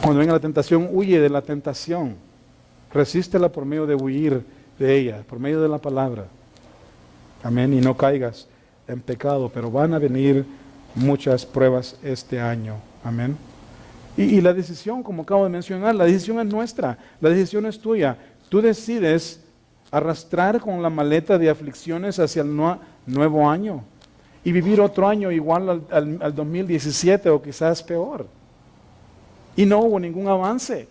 Speaker 2: Cuando venga la tentación, huye de la tentación. Resístela por medio de huir de ella, por medio de la palabra. Amén. Y no caigas en pecado, pero van a venir muchas pruebas este año. Amén. Y la decisión, como acabo de mencionar, la decisión es nuestra, la decisión es tuya. Tú decides arrastrar con la maleta de aflicciones hacia el nuevo año y vivir otro año igual al 2017 o quizás peor. Y no hubo ningún avance.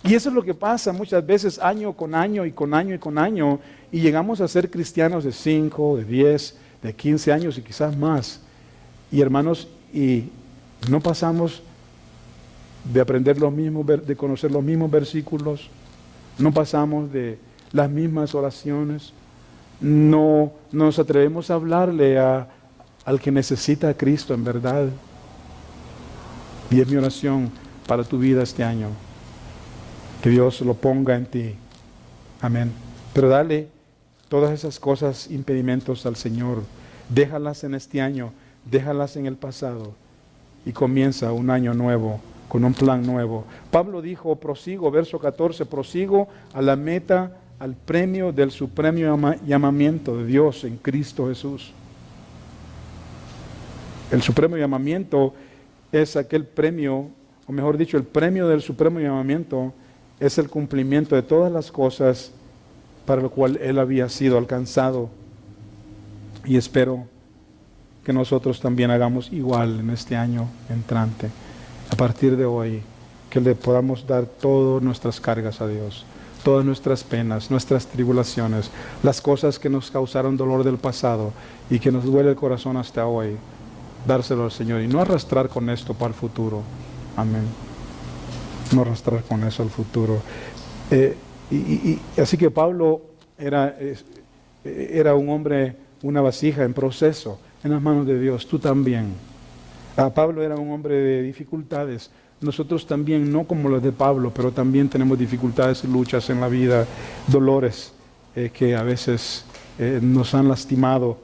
Speaker 2: Y eso es lo que pasa muchas veces año con año y con año y con año, y llegamos a ser cristianos de 5, de 10, de 15 años y quizás más. Y hermanos, y no pasamos de aprender los mismos, de conocer los mismos versículos, no pasamos de las mismas oraciones, no nos atrevemos a hablarle al que necesita a Cristo en verdad. Y es mi oración para tu vida este año, que Dios lo ponga en ti. Amén. Pero dale todas esas cosas, impedimentos al Señor. Déjalas en este año, déjalas en el pasado y comienza un año nuevo con un plan nuevo. Pablo dijo, prosigo, verso 14, prosigo a la meta, al premio del supremo llamamiento de Dios en Cristo Jesús. El supremo llamamiento es aquel premio, o mejor dicho, el premio del supremo llamamiento es el cumplimiento de todas las cosas para lo cual él había sido alcanzado. Y espero que nosotros también hagamos igual en este año entrante. A partir de hoy, que le podamos dar todas nuestras cargas a Dios, todas nuestras penas, nuestras tribulaciones, las cosas que nos causaron dolor del pasado y que nos duele el corazón hasta hoy, dárselo al Señor y no arrastrar con esto para el futuro. Amén. No arrastrar con eso al futuro. Así que Pablo era un hombre, una vasija en proceso, en las manos de Dios. Tú también. Pablo era un hombre de dificultades. nosotros también, no como los de Pablo, pero también tenemos dificultades y luchas en la vida, dolores que a veces nos han lastimado.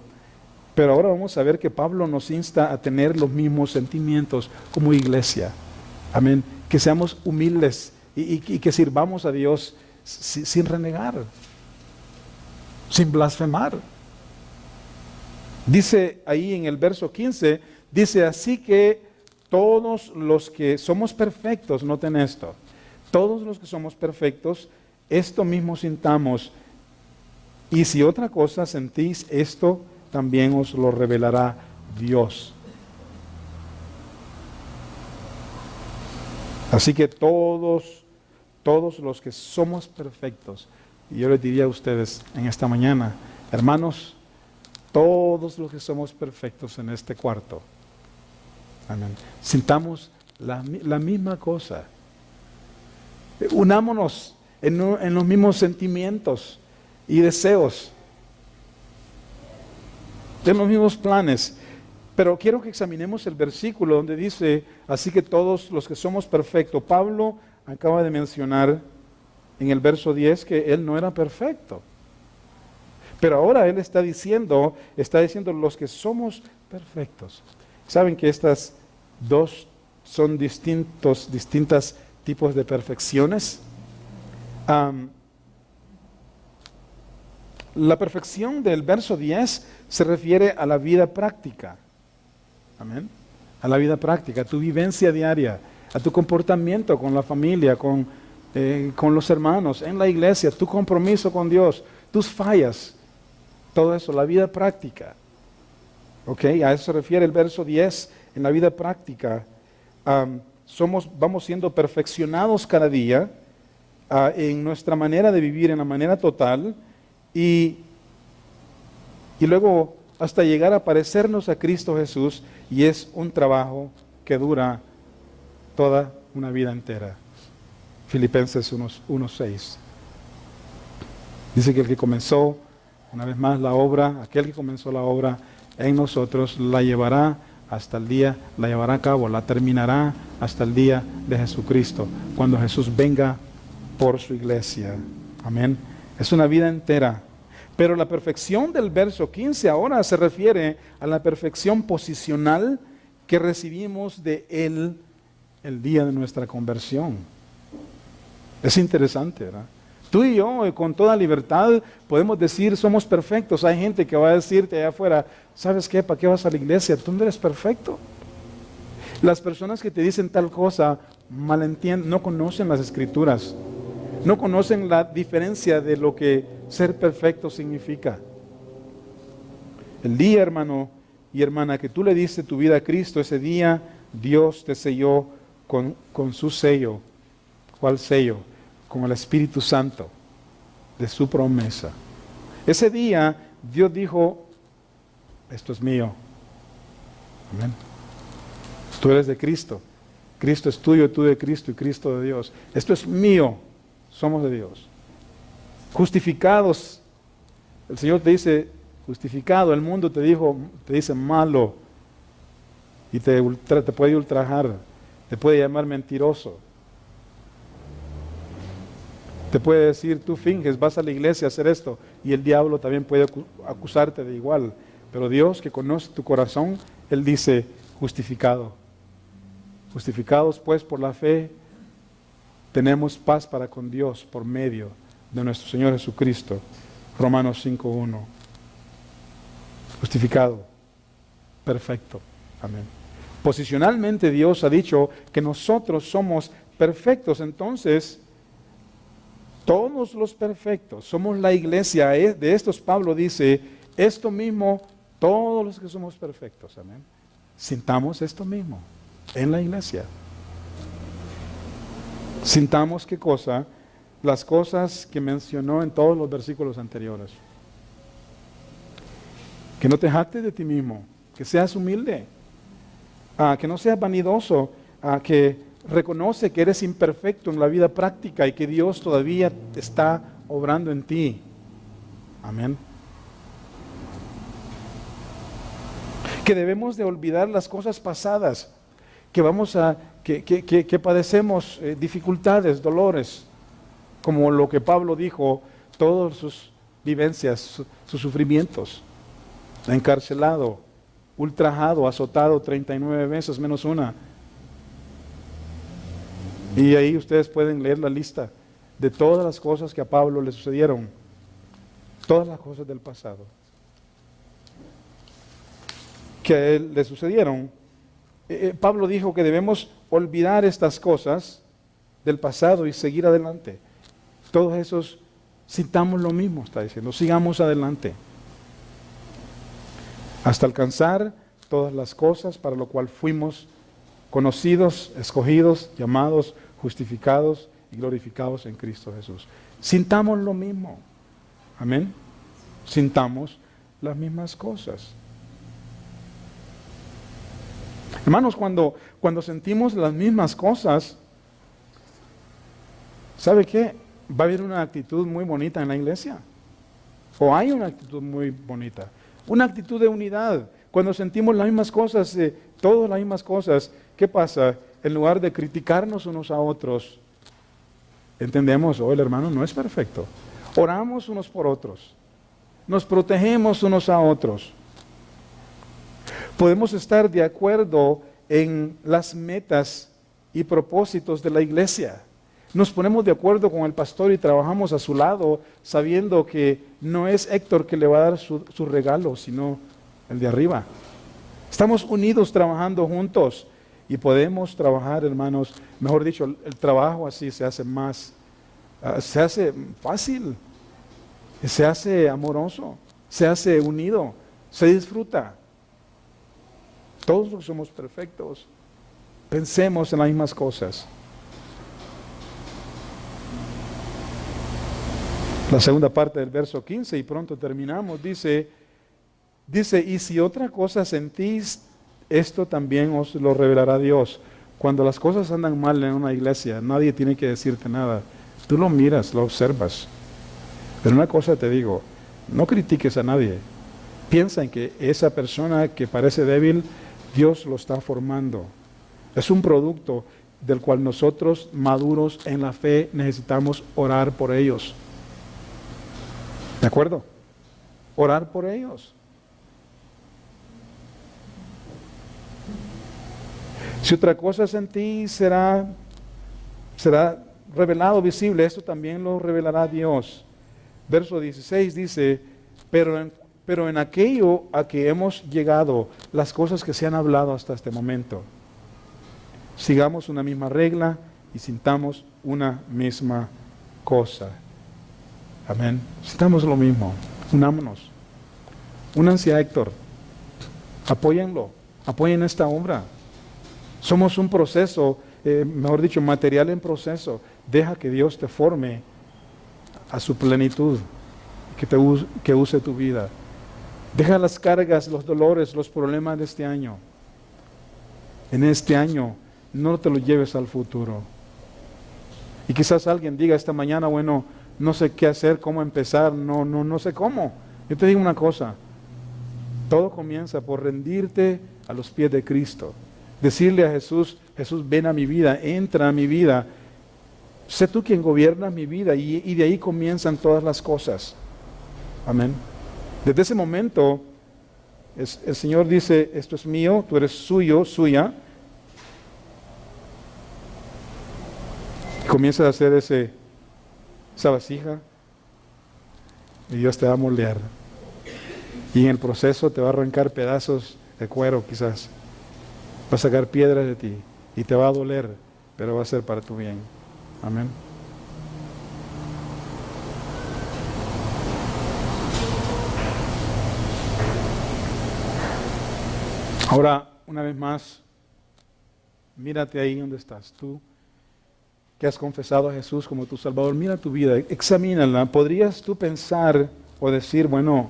Speaker 2: Pero ahora vamos a ver que Pablo nos insta a tener los mismos sentimientos como iglesia. Amén. Que seamos humildes y que sirvamos a Dios sin renegar, sin blasfemar. Dice ahí en el verso 15, dice, así que todos los que somos perfectos, noten esto, todos los que somos perfectos, esto mismo sintamos, y si otra cosa sentís, esto también os lo revelará Dios. Así que todos los que somos perfectos, y yo les diría a ustedes en esta mañana, hermanos, todos los que somos perfectos en este cuarto, amén, sintamos la misma cosa. Unámonos en los mismos sentimientos y deseos, en los mismos planes. Pero quiero que examinemos el versículo donde dice, así que todos los que somos perfectos. Pablo acaba de mencionar en el verso 10 que él no era perfecto. Pero ahora él está diciendo los que somos perfectos. ¿Saben que estas dos son distintos tipos de perfecciones? La perfección del verso 10 se refiere a la vida práctica. Amén. A la vida práctica, a tu vivencia diaria, a tu comportamiento con la familia, con los hermanos, en la iglesia, tu compromiso con Dios, tus fallas, todo eso, la vida práctica. ¿Ok? A eso se refiere el verso 10, en la vida práctica. Vamos siendo perfeccionados cada día en nuestra manera de vivir, en la manera total, y luego hasta llegar a parecernos a Cristo Jesús, y es un trabajo que dura toda una vida entera. Filipenses 1:6. Dice que el que comenzó, una vez más, aquel que comenzó la obra en nosotros, la llevará a cabo, la terminará hasta el día de Jesucristo, cuando Jesús venga por su iglesia. Amén. Es una vida entera. Pero la perfección del verso 15 ahora se refiere a la perfección posicional que recibimos de Él el día de nuestra conversión. Es interesante, ¿verdad? Tú y yo, con toda libertad, podemos decir somos perfectos. Hay gente que va a decirte allá afuera, ¿sabes qué? ¿Para qué vas a la iglesia? Tú no eres perfecto. Las personas que te dicen tal cosa malentienden, no conocen las Escrituras. No conocen la diferencia de lo que ser perfecto significa. El día, hermano y hermana, que tú le diste tu vida a Cristo, ese día Dios te selló con su sello. ¿Cuál sello? Con el Espíritu Santo de su promesa. Ese día Dios dijo, esto es mío. Amén. Tú eres de Cristo. Cristo es tuyo, tú de Cristo y Cristo de Dios. Esto es mío. Somos de Dios. Justificados. El Señor te dice, justificado. El mundo te dice malo. Y te puede ultrajar. Te puede llamar mentiroso. Te puede decir, tú finges, vas a la iglesia a hacer esto. Y el diablo también puede acusarte de igual. Pero Dios, que conoce tu corazón, Él dice, justificado. Justificados pues por la fe, tenemos paz para con Dios por medio de nuestro Señor Jesucristo. Romanos 5:1. Justificado. Perfecto. Amén. Posicionalmente Dios ha dicho que nosotros somos perfectos. Entonces, todos los perfectos, somos la iglesia. De estos Pablo dice, esto mismo, todos los que somos perfectos. Amén. Sintamos esto mismo en la iglesia. Sintamos qué cosa, las cosas que mencionó en todos los versículos anteriores. Que no te jactes de ti mismo, que seas humilde, que no seas vanidoso, que reconoce que eres imperfecto en la vida práctica y que Dios todavía está obrando en ti. Amén. Que debemos de olvidar las cosas pasadas, que vamos a que padecemos dificultades, dolores, como lo que Pablo dijo, todas sus vivencias, sus sufrimientos, encarcelado, ultrajado, azotado 39 veces menos una. Y ahí ustedes pueden leer la lista de todas las cosas que a Pablo le sucedieron, todas las cosas del pasado que a él le sucedieron. Pablo dijo que debemos olvidar estas cosas del pasado y seguir adelante. Todos esos, sintamos lo mismo, está diciendo, sigamos adelante hasta alcanzar todas las cosas para lo cual fuimos conocidos, escogidos, llamados, justificados y glorificados en Cristo Jesús. Sintamos lo mismo. Amén. Sintamos las mismas cosas. Hermanos, cuando sentimos las mismas cosas, ¿sabe qué? Va a haber una actitud muy bonita en la iglesia. O hay una actitud muy bonita. Una actitud de unidad. Cuando sentimos las mismas cosas, todas las mismas cosas, ¿qué pasa? En lugar de criticarnos unos a otros, entendemos, el hermano no es perfecto. Oramos unos por otros. Nos protegemos unos a otros. Podemos estar de acuerdo en las metas y propósitos de la iglesia. Nos ponemos de acuerdo con el pastor y trabajamos a su lado, sabiendo que no es Héctor que le va a dar su regalo, sino el de arriba. Estamos unidos trabajando juntos y podemos trabajar, hermanos, mejor dicho, el trabajo así se hace más, se hace fácil, se hace amoroso, se hace unido, se disfruta. Todos no somos perfectos, pensemos en las mismas cosas. La segunda parte del verso 15, y pronto terminamos, dice, y si otra cosa sentís, esto también os lo revelará Dios. Cuando las cosas andan mal en una iglesia, nadie tiene que decirte nada. Tú lo miras, lo observas. Pero una cosa te digo, no critiques a nadie. Piensa en que esa persona que parece débil, Dios lo está formando. Es un producto del cual nosotros, maduros en la fe, necesitamos orar por ellos. ¿De acuerdo? Orar por ellos. Si otra cosa en ti será revelado, visible, esto también lo revelará Dios. Verso 16 dice, pero en aquello a que hemos llegado, las cosas que se han hablado hasta este momento, sigamos una misma regla y sintamos una misma cosa. Amén. Sintamos lo mismo. Unámonos. Únanse a Héctor. Apóyenlo. Apoyen esta obra. Somos un proceso, mejor dicho, material en proceso. Deja que Dios te forme a su plenitud, que use tu vida. Deja las cargas, los dolores, los problemas de este año. En este año, no te lo lleves al futuro. Y quizás alguien diga esta mañana, bueno, no sé qué hacer, cómo empezar, no sé cómo. Yo te digo una cosa, todo comienza por rendirte a los pies de Cristo. Decirle a Jesús, Jesús, ven a mi vida, entra a mi vida. Sé tú quien gobierna mi vida y de ahí comienzan todas las cosas. Amén. Desde ese momento, el Señor dice, esto es mío, tú eres suyo, suya. Y comienza a hacer esa vasija y Dios te va a moldear. Y en el proceso te va a arrancar pedazos de cuero quizás. Va a sacar piedras de ti y te va a doler, pero va a ser para tu bien. Amén. Ahora, una vez más, mírate ahí donde estás. Tú que has confesado a Jesús como tu Salvador, mira tu vida, examínala. ¿Podrías tú pensar o decir, bueno,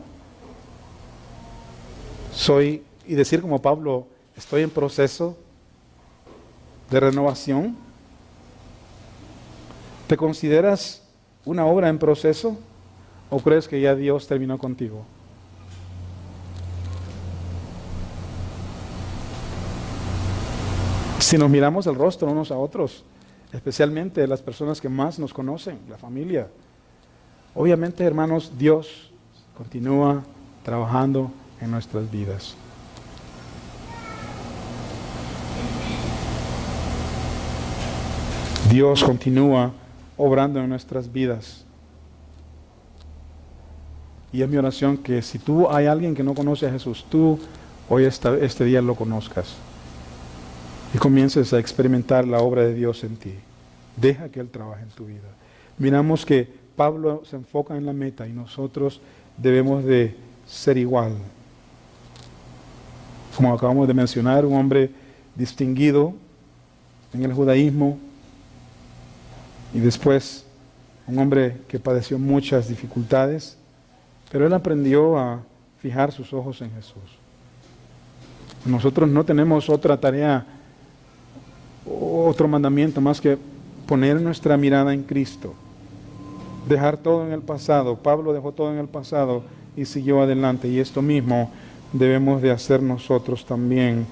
Speaker 2: y decir como Pablo, estoy en proceso de renovación? ¿Te consideras una obra en proceso o crees que ya Dios terminó contigo? Si nos miramos el rostro unos a otros, especialmente las personas que más nos conocen, la familia, obviamente, hermanos, Dios continúa trabajando en nuestras vidas. Dios continúa obrando en nuestras vidas. Y es mi oración que si tú hay alguien que no conoce a Jesús, tú hoy este día lo conozcas y comiences a experimentar la obra de Dios en ti. Deja que Él trabaje en tu vida. Miramos que Pablo se enfoca en la meta y nosotros debemos de ser igual. Como acabamos de mencionar, un hombre distinguido en el judaísmo y después un hombre que padeció muchas dificultades, pero él aprendió a fijar sus ojos en Jesús. Nosotros no tenemos otra tarea, otro mandamiento más que poner nuestra mirada en Cristo. Dejar todo en el pasado. Pablo dejó todo en el pasado y siguió adelante. Y esto mismo debemos de hacer nosotros también.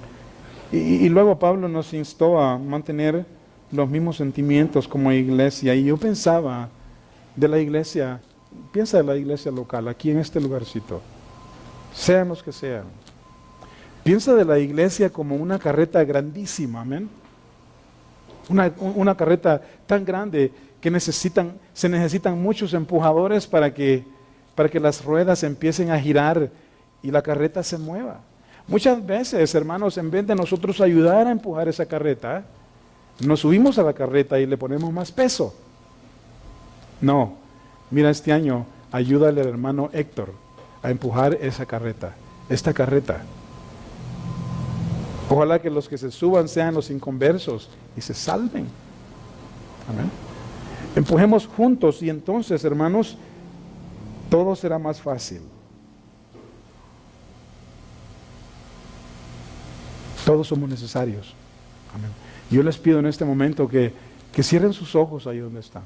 Speaker 2: Y luego Pablo nos instó a mantener los mismos sentimientos como iglesia. Y yo pensaba de la iglesia, piensa de la iglesia local, aquí en este lugarcito, sean los que sean. Piensa de la iglesia como una carreta grandísima, amén. Una carreta tan grande que se necesitan muchos empujadores para que las ruedas empiecen a girar y la carreta se mueva. Muchas veces, hermanos, en vez de nosotros ayudar a empujar esa carreta, nos subimos a la carreta y le ponemos más peso. No, mira, este año ayúdale al hermano Héctor a empujar esta carreta. Ojalá que los que se suban sean los inconversos y se salven. Amén. Empujemos juntos y entonces, hermanos, todo será más fácil. Todos somos necesarios. Amén. Yo les pido en este momento que cierren sus ojos ahí donde están.